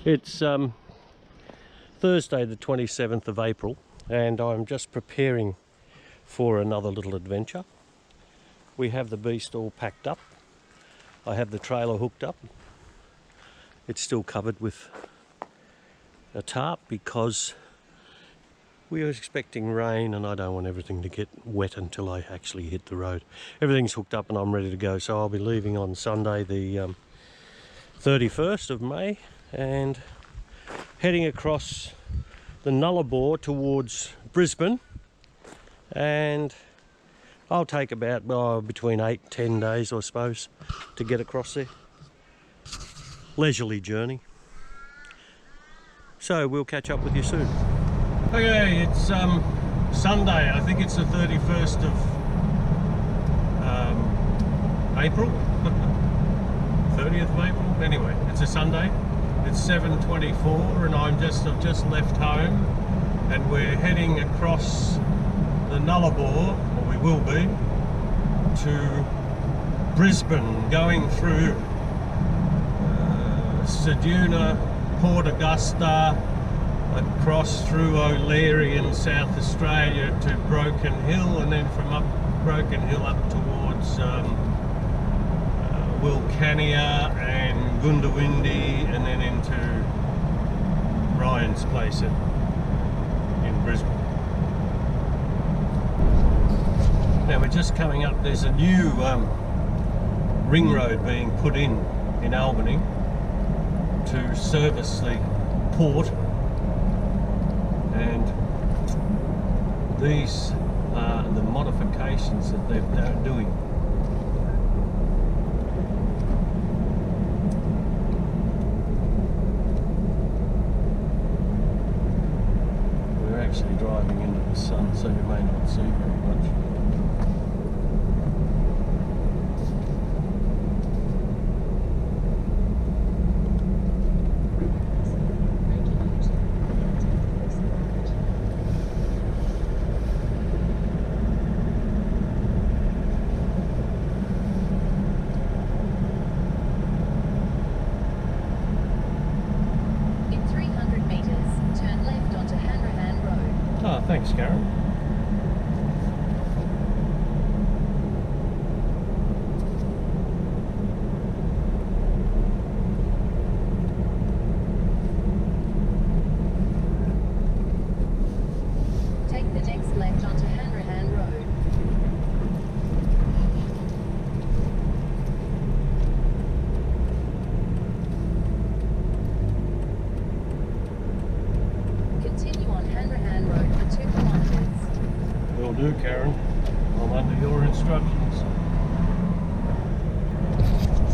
It's Thursday the 27th of April and I'm just preparing for another little adventure. We have the beast all packed up. I have the trailer hooked up. It's still covered with a tarp because we are expecting rain and I don't want everything to get wet until I actually hit the road. Everything's hooked up and I'm ready to go, so I'll be leaving on Sunday the 31st of May and heading across the Nullarbor towards Brisbane, and I'll take about between 8 and 10 days I suppose to get across there. Leisurely journey. So we'll catch up with you soon. Okay, it's Sunday. I think it's the 31st of April. 30th of April. Anyway, it's a Sunday. It's 7:24 and I've just left home and we're heading across the Nullarbor, or we will be, to Brisbane, going through Ceduna, Port Augusta, across through O'Leary in South Australia to Broken Hill, and then from up Broken Hill up towards Wilcannia and Goondiwindi, and then into Ryan's place in Brisbane. Now we're just coming up, there's a new ring road being put in Albany to service the port, and these are the modifications that they're doing. We're actually driving into the sun, so you may not see very much. Thanks, Karen. Take the next left onto Hanrahan Road. Continue on Hanrahan Road for 2 kilometres. Will do, Karen. I'm under your instructions.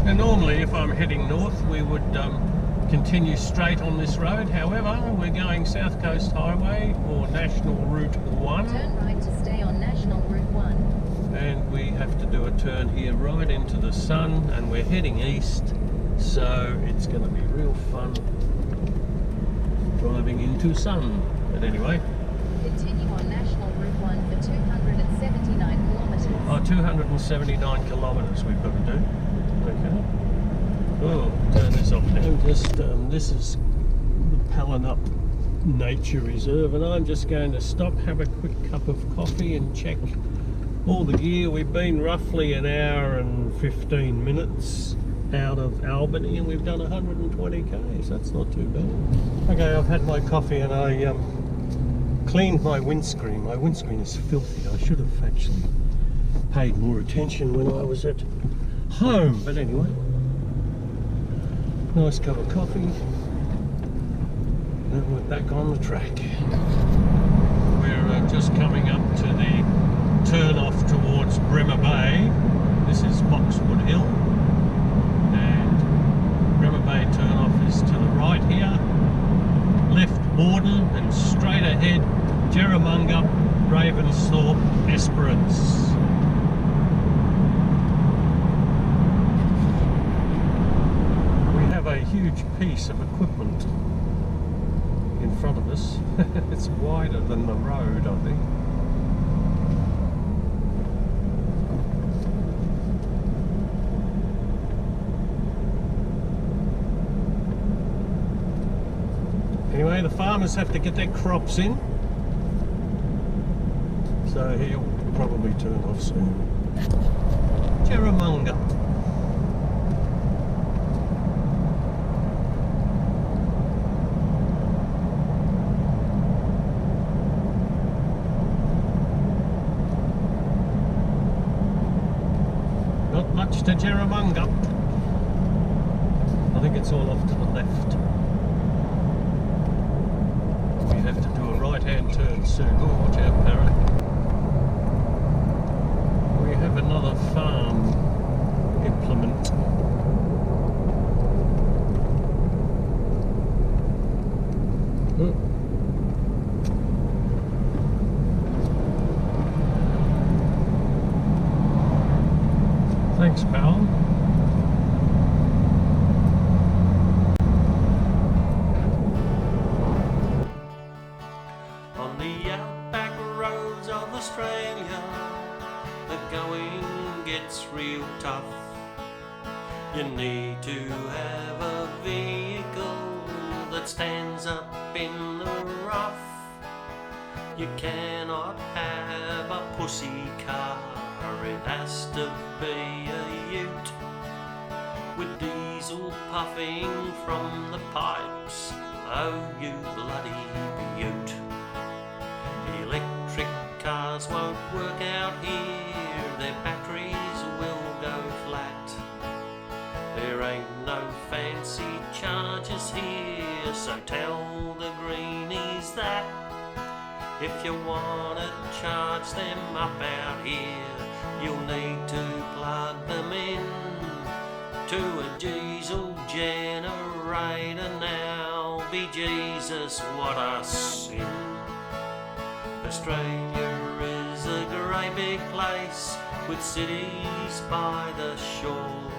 And normally if I'm heading north we would continue straight on this road. However, we're going South Coast Highway or National Route 1. Turn right to stay on National Route 1. And we have to do a turn here right into the sun, and we're heading east, so it's going to be real fun driving into sun. But anyway, Continue on National Route 1 for 279 kilometres. oh, 279 kilometres we've got to do. Okay. Oh, turn this off now. This is the Pallinup Nature Reserve, and I'm just going to stop, have a quick cup of coffee and check all the gear. We've been roughly an hour and 15 minutes out of Albany and we've done 120 k's. That's not too bad. Okay, I've had my coffee and I cleaned my windscreen. My windscreen is filthy. I should have actually paid more attention when I was at home, but anyway, nice cup of coffee. Now we're back on the track. We're just coming up to the turn off towards Bremer Bay. This is Boxwood Hill, and Bremer Bay turn off is to the right here. Left Borden and straight ahead Jerramungup, Ravensthorpe, Esperance. A huge piece of equipment in front of us. It's wider than the road, I think. Anyway, the farmers have to get their crops in, so he'll probably turn off soon. Terramunga. Not much to Terramunga. I think it's all off to the left. We have to do a right-hand turn soon. Oh, watch out, parrot. We have another farm implement. Oh. Thanks, pal. On the outback roads of Australia, the going gets real tough. You need to have a vehicle that stands up in the rough. You cannot have a pussy car, it has to be a ute, with diesel puffing from the pipes. Oh, you bloody beaut. Electric cars won't work out here, their batteries will go flat. There ain't no fancy chargers here, so tell the greenies that. If you wanna charge them up out here, you'll need to plug them in to a diesel generator now. Be Jesus, what a sin. Australia is a great big place with cities by the shore,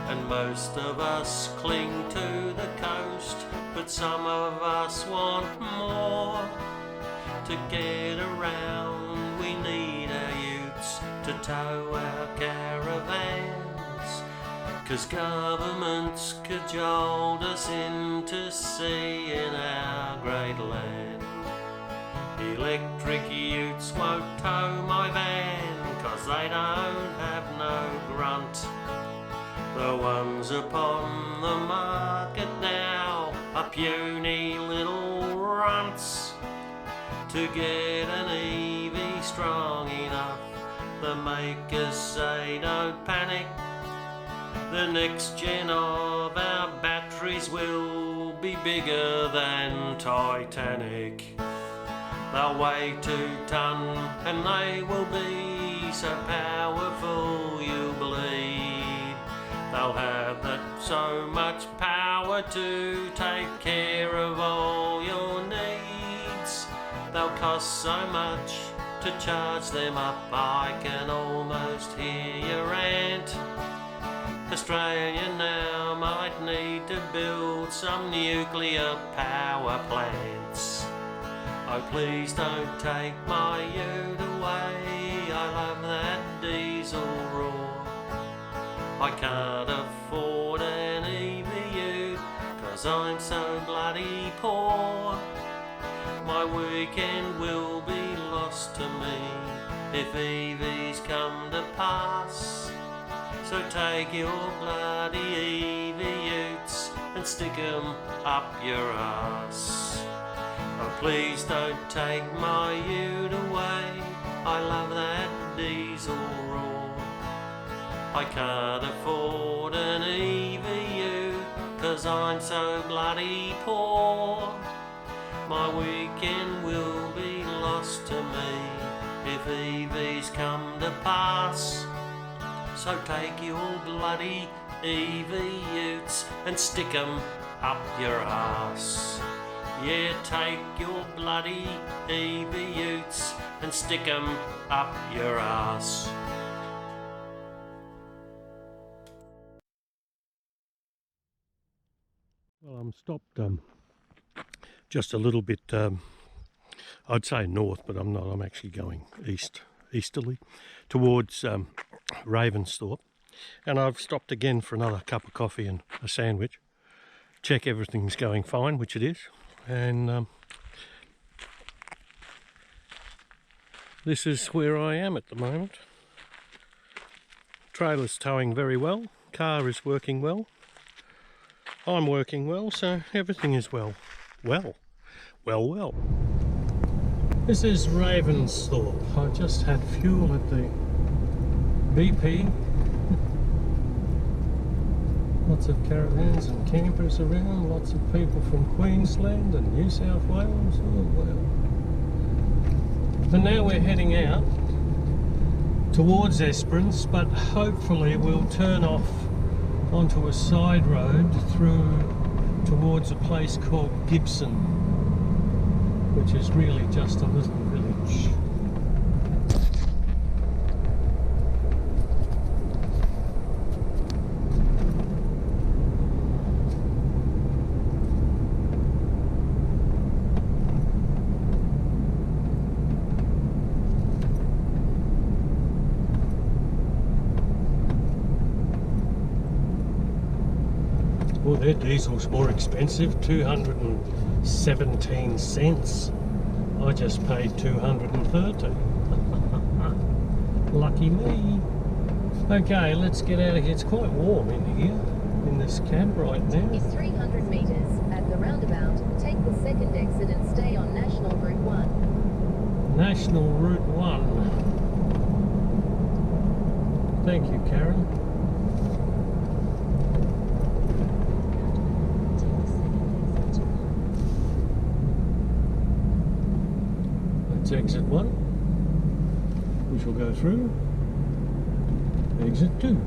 and most of us cling to the coast, but some of us want more. To get around we need our utes to tow our caravans, 'cause governments cajoled us into seeing our great land. Electric utes won't tow my van, 'cause they don't have no grunt. The ones upon the market now are puny little runts. To get an EV strong enough, the makers say don't panic. The next gen of our batteries will be bigger than Titanic. They'll weigh 2 ton and they will be so powerful you'll bleed. They'll have that so much power to take care of all your needs. They'll cost so much to charge them up, I can almost hear your rant. Australia now might need to build some nuclear power plants. Oh, please don't take my ute away, I love that diesel roar. I can't afford an EV ute, 'cause I'm so bloody poor. My weekend will be lost to me if EVs come to pass. So take your bloody EV utes and stick 'em up your ass. Oh, please don't take my ute away, I love that diesel roar. I can't afford an EV ute, 'cause I'm so bloody poor. My weekend will be lost to me if EVs come to pass. So take your bloody EV utes and stick 'em up your ass. Yeah, take your bloody EV utes and stick 'em up your ass. Well, I'm stopped just a little bit, I'd say north, but I'm not. I'm actually going easterly, towards Ravensthorpe. And I've stopped again for another cup of coffee and a sandwich. Check everything's going fine, which it is. and this is where I am at the moment. Trailer's towing very well, car is working well, I'm working well, so everything is well. Well. This is Ravensthorpe. I just had fuel at the BP. Lots of caravans and campers around, lots of people from Queensland and New South Wales. Oh well. And now we're heading out towards Esperance, but hopefully we'll turn off onto a side road through towards a place called Gibson, which is really just a little village. Well, their diesel's more expensive, 217 cents. I just paid 230. Lucky me. Okay, let's get out of here. It's quite warm in here, in this cab right now. Is 300 metres. At the roundabout, take the second exit and stay on National Route 1. National Route 1. Thank you, Karen. Exit 1, we shall go through. Exit 2.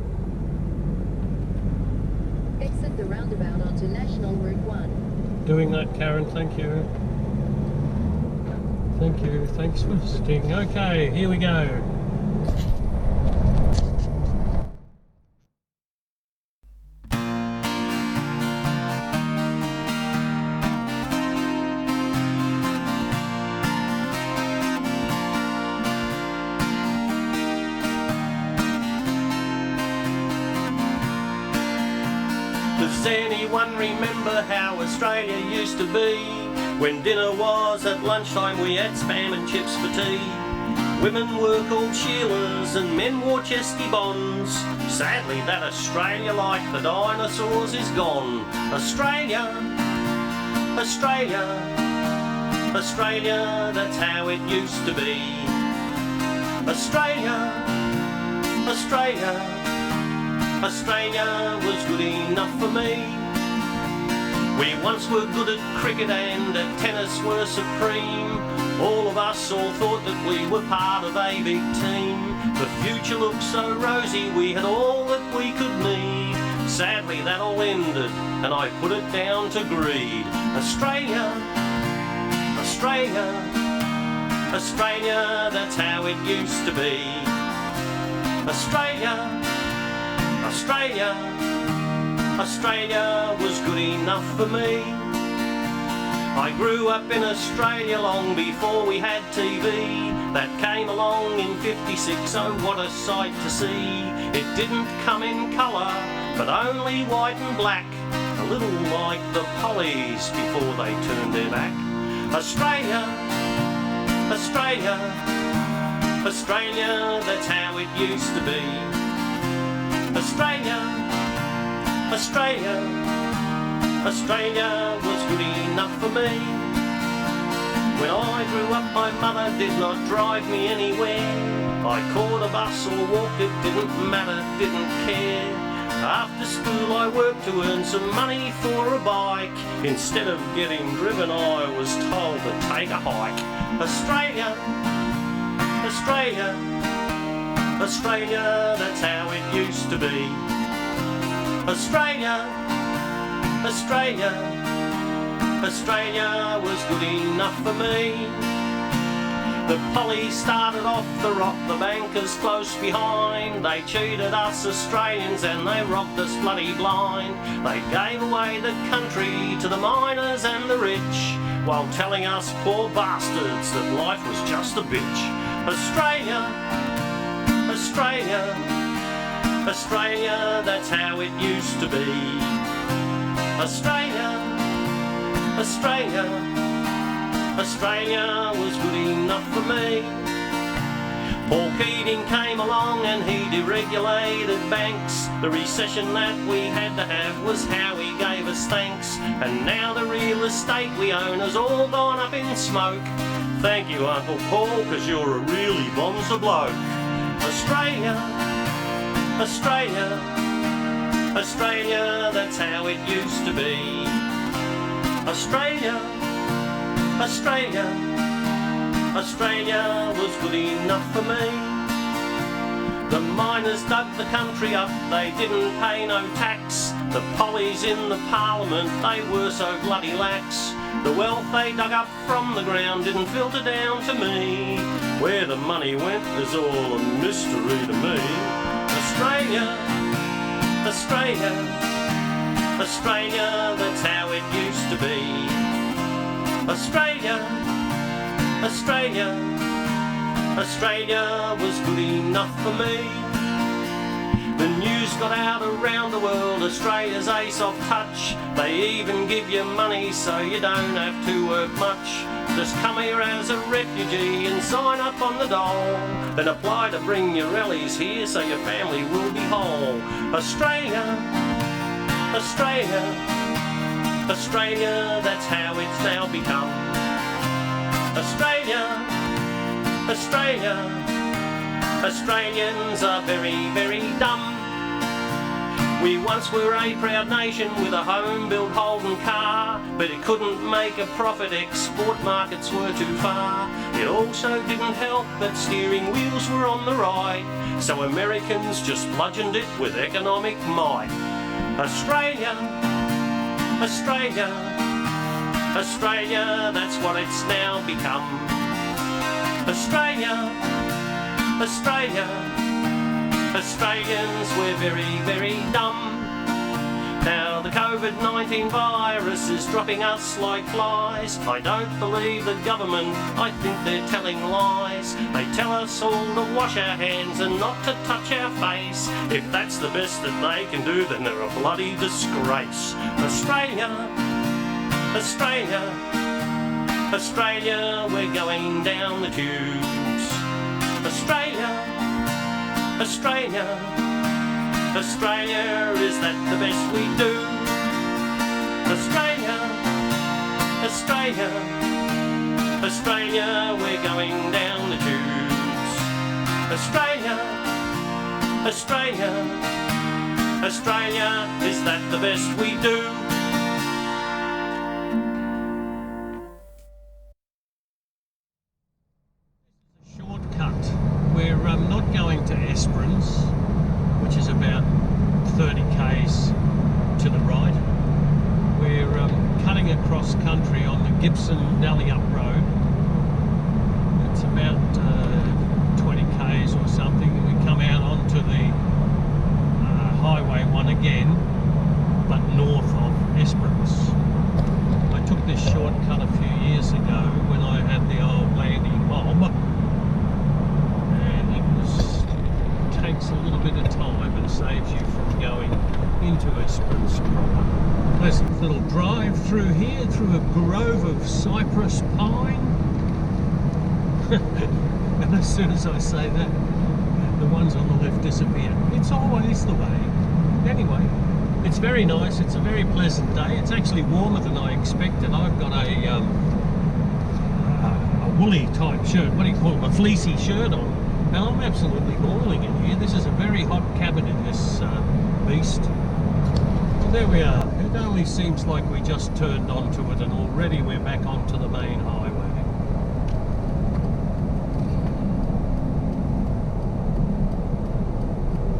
Exit the roundabout onto National Route 1. Doing that, Karen, thank you. Thank you, thanks for visiting. Okay, here we go. Does anyone remember how Australia used to be? When dinner was at lunchtime we had spam and chips for tea. Women were called Sheilas and men wore chesty bonds. Sadly that Australia like the dinosaurs is gone. Australia, Australia, Australia, that's how it used to be. Australia, Australia, Australia was good enough for me. We once were good at cricket and at tennis were supreme. All of us all thought that we were part of a big team. The future looked so rosy, we had all that we could need. Sadly that all ended and I put it down to greed. Australia, Australia, Australia, that's how it used to be. Australia, Australia, Australia was good enough for me. I grew up in Australia long before we had TV. That came along in '56, oh what a sight to see. It didn't come in colour, but only white and black, a little like the Pollies before they turned their back. Australia, Australia, Australia, that's how it used to be. Australia, Australia, Australia was good enough for me. When I grew up my mother did not drive me anywhere. I caught a bus or walked, it didn't matter, didn't care. After school I worked to earn some money for a bike. Instead of getting driven I was told to take a hike. Australia, Australia, Australia, that's how it used to be. Australia, Australia, Australia was good enough for me. The Pollies started off the rock, the bankers close behind. They cheated us Australians and they robbed us bloody blind. They gave away the country to the miners and the rich, while telling us poor bastards that life was just a bitch. Australia, Australia, Australia, that's how it used to be. Australia, Australia, Australia was good enough for me. Paul Keating came along and he deregulated banks. The recession that we had to have was how he gave us thanks. And now the real estate we own has all gone up in smoke. Thank you, Uncle Paul, 'cause you're a really bonza bloke. Australia, Australia, Australia, that's how it used to be. Australia, Australia, Australia was good enough for me. The miners dug the country up, they didn't pay no tax. The pollies in the parliament, they were so bloody lax. The wealth they dug up from the ground didn't filter down to me. Where the money went is all a mystery to me. Australia, Australia, Australia, that's how it used to be. Australia, Australia, Australia was good enough for me. The news got out around the world, Australia's ace off touch. They even give you money so you don't have to work much. Just come here as a refugee and sign up on the dole. Then apply to bring your rallies here so your family will be whole. Australia, Australia, Australia, that's how it's now become. Australia, Australia, Australians are very, very dumb. We once were a proud nation with a home-built Holden car, but it couldn't make a profit, export markets were too far. It also didn't help that steering wheels were on the right, so Americans just bludgeoned it with economic might. Australia, Australia, Australia, that's what it's now become. Australia, Australia, Australians, we're very, very dumb. Now the COVID-19 virus is dropping us like flies. I don't believe the government, I think they're telling lies. They tell us all to wash our hands and not to touch our face. If that's the best that they can do, then they're a bloody disgrace. Australia, Australia, Australia, we're going down the tubes. Australia, Australia, Australia, is that the best we do? Australia, Australia, Australia, we're going down the tubes. Australia, Australia, Australia, is that the best we do? Shortcut. We're not going to Esperance, which is about 30 k's to the right. We're cutting across country on the Gibson-Dallyup Road. It's about 20 k's or something. We come out onto the Highway 1 again, but north of Esperance. I took this shortcut a few years ago when I had the old lady mob. Takes a little bit of time and saves you from going into Esperance proper. Pleasant little drive through here, through a grove of cypress pine. And as soon as I say that, the ones on the left disappear. It's always the way. Anyway, it's very nice, it's a very pleasant day. It's actually warmer than I expected. I've got a woolly type shirt, what do you call it, a fleecy shirt on. And I'm absolutely boiling in here. This is a very hot cabin in this beast. Well, there we are. It only seems like we just turned onto it and already we're back onto the main highway.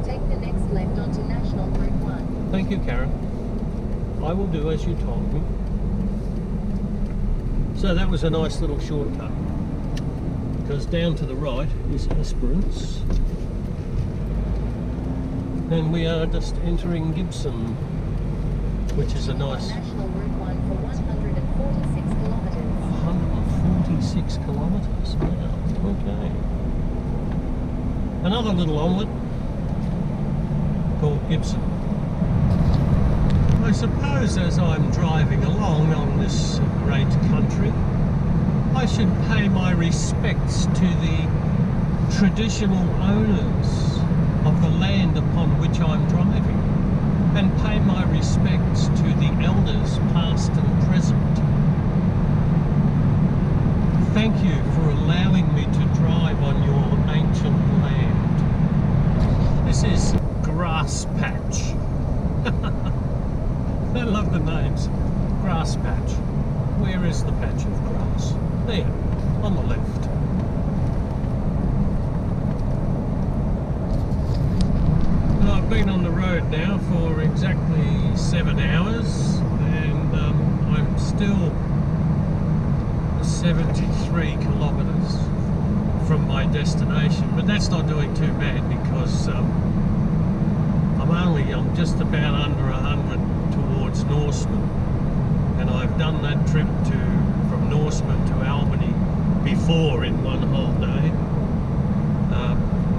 Take the next left onto National Route 1. Thank you, Karen. I will do as you told me. So that was a nice little shortcut. Because down to the right is Esperance, and we are just entering Gibson, which is a nice National Route 1 for 146 kilometres. 146 kilometres. Wow, okay. Another little omelette called Gibson. I suppose as I'm driving along on this great country, I should pay my respects to the traditional owners of the land upon which I'm driving, and pay my respects to the elders past and present. Thank you for allowing me to drive on your ancient land. This is Grass Patch. I love the names. Grass Patch. Where is the patch of grass? There, on the left. Well, I've been on the road now for exactly 7 hours, and I'm still 73 kilometres from my destination, but that's not doing too bad because I'm just about under 100 towards Norseman, and I've done that trip from Norseman to Albany before in one whole day,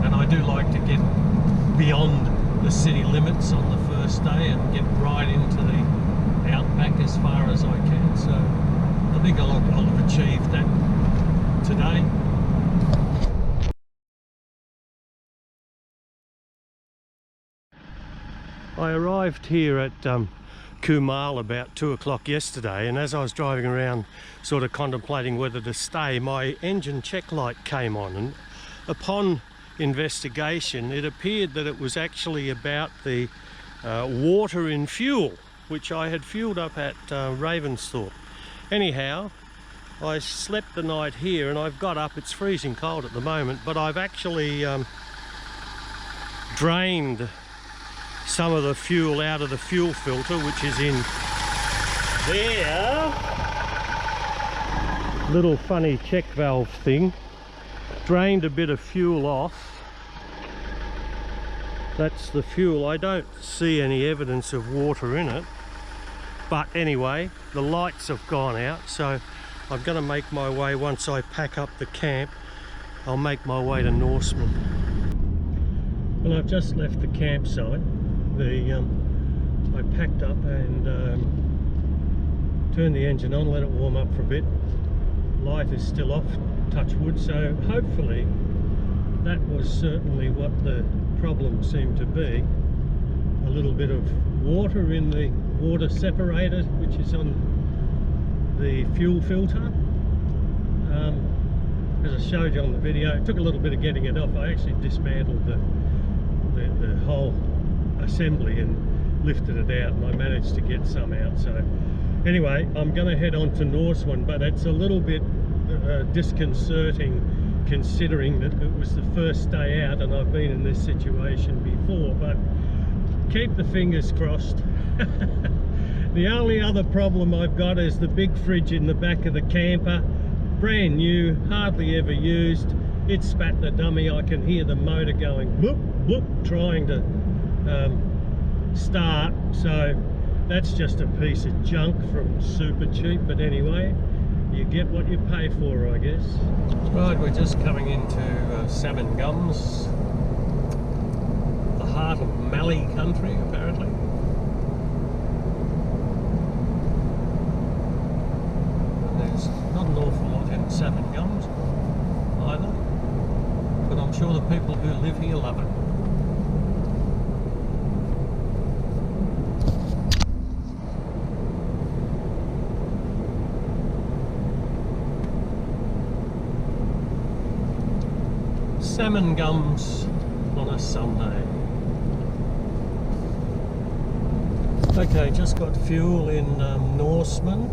and I do like to get beyond the city limits on the first day and get right into the outback as far as I can, so I think I'll have achieved that today. I arrived here at Kumal about 2 o'clock yesterday, and as I was driving around sort of contemplating whether to stay, my engine check light came on, and upon investigation it appeared that it was actually about the water in fuel, which I had fueled up at Ravensthorpe. Anyhow, I slept the night here and I've got up. It's freezing cold at the moment, but I've actually drained some of the fuel out of the fuel filter, which is in there. Little funny check valve thing. Drained a bit of fuel off. That's the fuel. I don't see any evidence of water in it. But anyway, the lights have gone out, so I'm going to make my way, once I pack up the camp, I'll make my way to Norseman. Well, I've just left the campsite. I packed up and turned the engine on, let it warm up for a bit. Light is still off, touch wood, so hopefully that was certainly what the problem seemed to be. A little bit of water in the water separator, which is on the fuel filter. As I showed you on the video, it took a little bit of getting it off. I actually dismantled the whole assembly and lifted it out, and I managed to get some out. So anyway, I'm going to head on to Norseman, but it's a little bit disconcerting considering that it was the first day out and I've been in this situation before, but keep the fingers crossed. The only other problem I've got is the big fridge in the back of the camper, brand new, hardly ever used. It spat the dummy. I can hear the motor going bloop bloop trying to start, so that's just a piece of junk from Super Cheap, but anyway, you get what you pay for, I guess. Right, we're just coming into Salmon Gums, the heart of Mallee country apparently. And there's not an awful lot in Salmon Gums either, but I'm sure the people who live here love it. Salmon Gums on a Sunday. Okay, just got fuel in Norseman.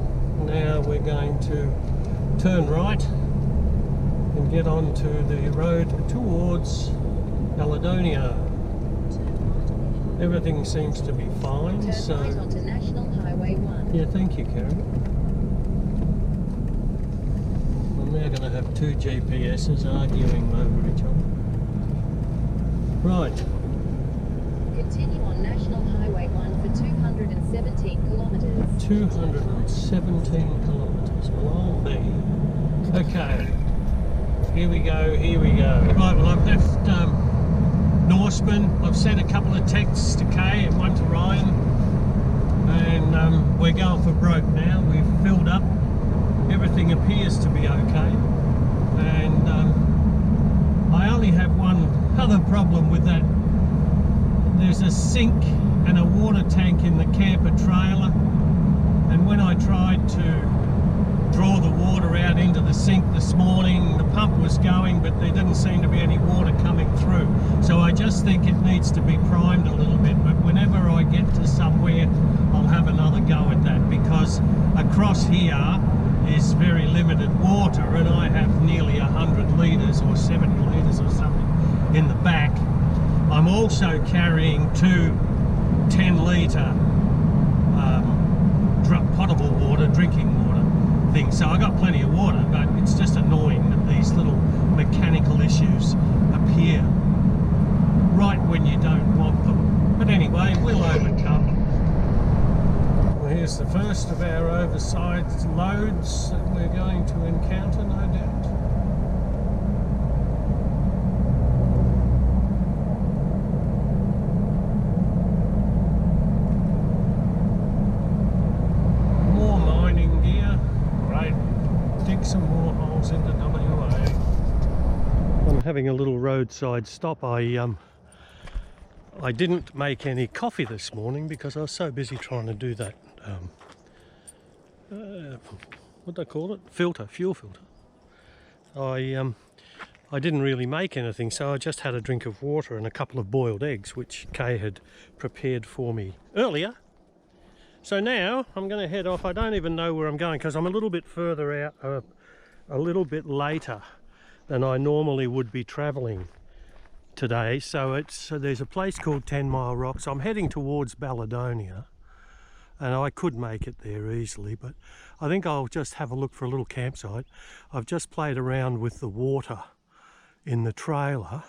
Now we're going to turn right and get onto the road towards Caledonia. Everything seems to be fine. Turn so right onto National Highway 1. yeah, thank you, Karen. We're now going to have two GPSs arguing over each other. Right. Continue on National Highway 1 for 217 kilometres. 217 kilometres. Well, I'll be. Okay. Here we go, here we go. Right, well, I've left Norseman. I've sent a couple of texts to Kay and one to Ryan. And we're going for broke now. We've filled up. everything appears to be okay, and I only have one other problem with that. There's a sink and a water tank in the camper trailer, and when I tried to draw the water out into the sink this morning, the pump was going, but there didn't seem to be any water coming through. So I just think it needs to be primed a little bit, but whenever I get to somewhere, I'll have another go at that, because across here is very limited water, and I have nearly 100 litres or 70 litres or something in the back. I'm also carrying two 10-litre potable water, drinking water things. So I got plenty of water, but it's just annoying that these little mechanical issues appear right when you don't want them. But anyway, we'll overcome. Well, here's the first of our oversized loads that we're going to encounter, no doubt. Some more holes into WA. I'm having a little roadside stop. I didn't make any coffee this morning because I was so busy trying to do that what do I call it? Fuel filter. I didn't really make anything, so I just had a drink of water and a couple of boiled eggs, which Kay had prepared for me earlier. So now I'm going to head off. I don't even know where I'm going because I'm a little bit further out, a little bit later than I normally would be travelling today. So there's a place called 10 Mile Rocks. I'm heading towards Baladonia, and I could make it there easily, but I think I'll just have a look for a little campsite. I've just played around with the water in the trailer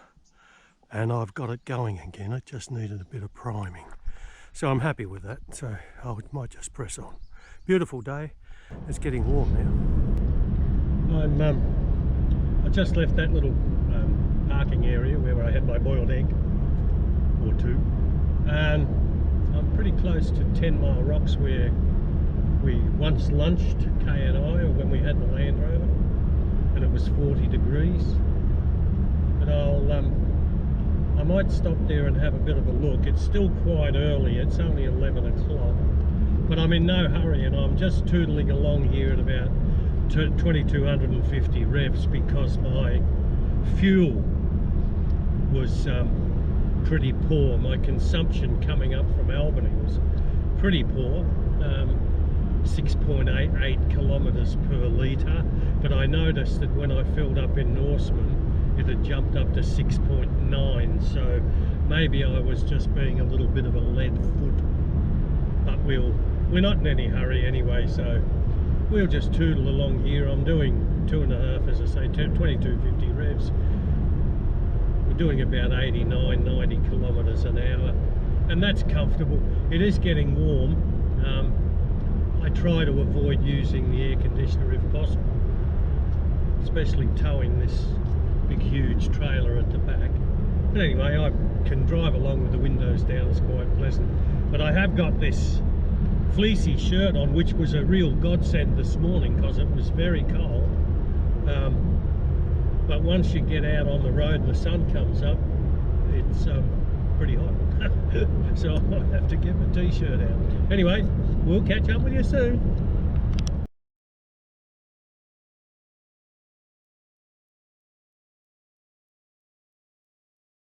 and I've got it going again. It just needed a bit of priming. So I'm happy with that, so I might just press on. Beautiful day. It's getting warm now. I just left that little parking area where I had my boiled egg or two, and I'm pretty close to 10 Mile Rocks where we once lunched, Kay and I, when we had the Land Rover, and it was 40 degrees. But I might stop there and have a bit of a look. It's still quite early, it's only 11 o'clock, but I'm in no hurry, and I'm just tootling along here at about 2250 revs because my fuel was pretty poor. My consumption coming up from Albany was pretty poor, 6.88 kilometres per litre, but I noticed that when I filled up in Norseman it had jumped up to 6.9, so maybe I was just being a little bit of a lead foot, but we're not in any hurry anyway, so we'll just tootle along here. I'm doing 2.5, as I say, 2250 revs. We're doing about 89-90 kilometres an hour, and that's comfortable. It is getting warm. I try to avoid using the air conditioner if possible, especially towing this big huge trailer at the back. But anyway, I can drive along with the windows down. It's quite pleasant. But I have got this fleecy shirt on, which was a real godsend this morning because it was very cold. But once you get out on the road and the sun comes up, it's pretty hot. So I'll have to get my t-shirt out. Anyway, we'll catch up with you soon.